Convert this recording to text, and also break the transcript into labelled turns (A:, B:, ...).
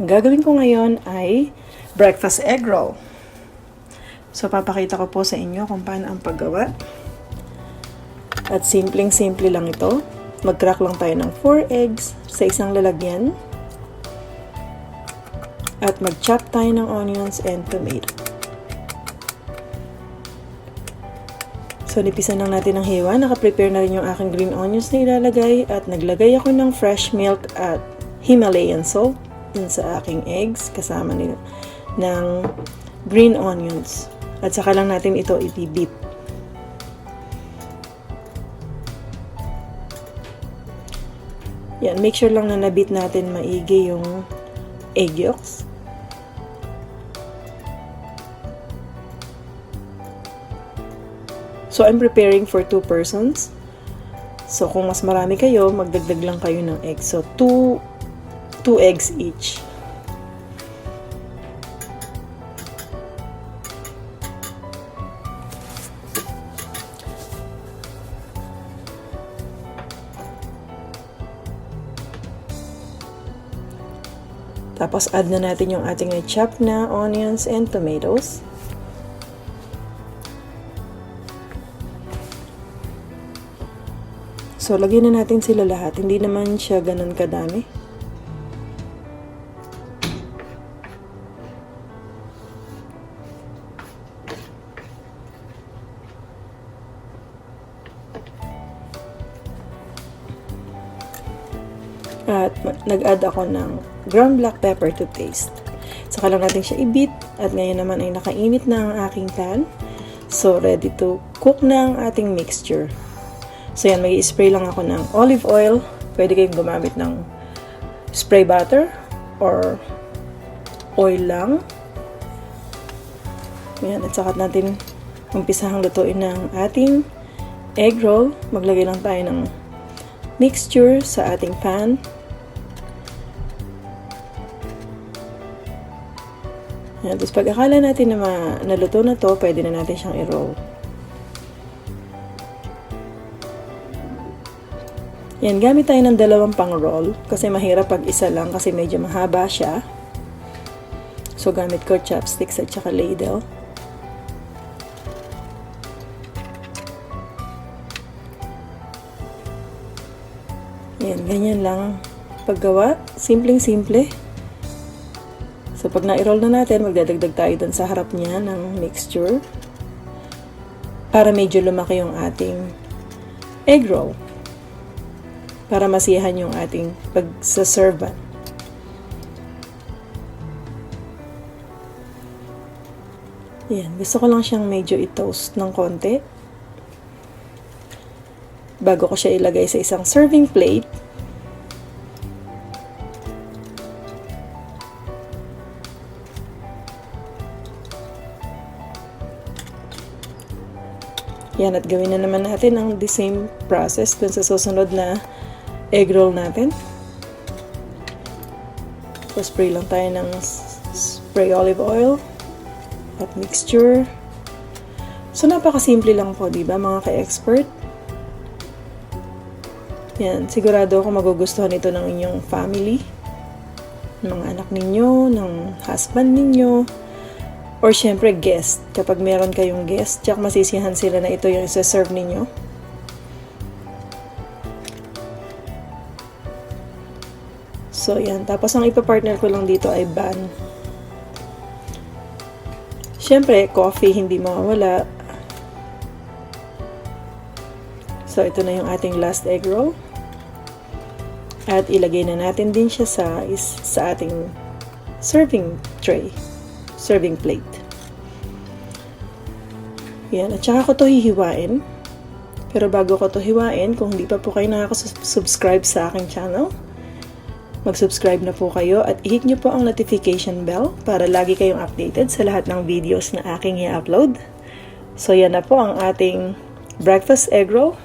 A: Ang gagawin ko ngayon ay breakfast egg roll. So, papakita ko po sa inyo kung paano ang paggawa. At simpleng-simple lang ito. Mag-crack lang tayo ng 4 eggs sa isang lalagyan. At mag-chop tayo ng onions and tomato. So, nipisan lang natin ng hiwa. Naka-prepare na rin yung aking green onions na ilalagay. At naglagay ako ng fresh milk at Himalayan salt dun sa aking eggs kasama nila ng green onions. At saka lang natin ito i-beat. Yan, make sure lang na nabit natin maigi yung egg yolks. So, I'm preparing for 2 persons. So, kung mas marami kayo, magdagdag lang kayo ng eggs. So, 2 eggs each. Tapos, add na natin yung ating chop na onions and tomatoes. So, lagyan na natin sila lahat. Hindi naman siya ganun kadami. At nag-add ako ng ground black pepper to taste. Saka lang natin siya i-beat. At ngayon naman ay nakainit na ang aking pan. So, ready to cook na ang ating mixture. So, yan. Mag-i-spray lang ako ng olive oil. Pwede kayong gumamit ng spray butter or oil lang. Yan. At saka natin umpisahang lutuin ng ating egg roll. Maglagay lang tayo ng mixture sa ating pan. Yan. Tapos pag akala natin na naluto na to, pwede na natin siyang i-roll. Yan, gamit tayo ng 2 pang roll kasi mahirap pag isa lang kasi medyo mahaba siya. So, gamit ko chopsticks at saka ladle. Yan, ganyan lang paggawa. Simpleng-simple. So, pag na-roll na natin, magdadagdag tayo dun sa harap niya ng mixture para medyo lumaki yung ating egg roll. Para masiyahan yung ating pagsaserve. Yan. Gusto ko lang siyang medyo i-toast ng konti. Bago ko siya ilagay sa isang serving plate. Yan. At gawin na naman natin ang the same process dun sa susunod na egg roll natin. So, spray lang tayo ng spray olive oil at mixture. So, napakasimple lang po, diba mga ka-expert? Yan, sigurado ako magugustuhan ito ng inyong family, ng mga anak ninyo, ng husband ninyo, or syempre guest. Kapag meron kayong guest, tsak masisiyahan sila na ito yung isa-serve ninyo. So, yan. Tapos, ang ipapartner ko lang dito ay bun. Siyempre, coffee hindi mawawala. So, ito na yung ating last egg roll. At ilagay na natin din siya sa ating serving tray. Serving plate. Yan. At saka ko to hihiwain. Pero bago ko to hiwain, kung hindi pa po kayo nakaka-subscribe sa aking channel, mag-subscribe na po kayo at i-hit nyo po ang notification bell para lagi kayong updated sa lahat ng videos na aking i-upload. So, yan na po ang ating breakfast egg roll.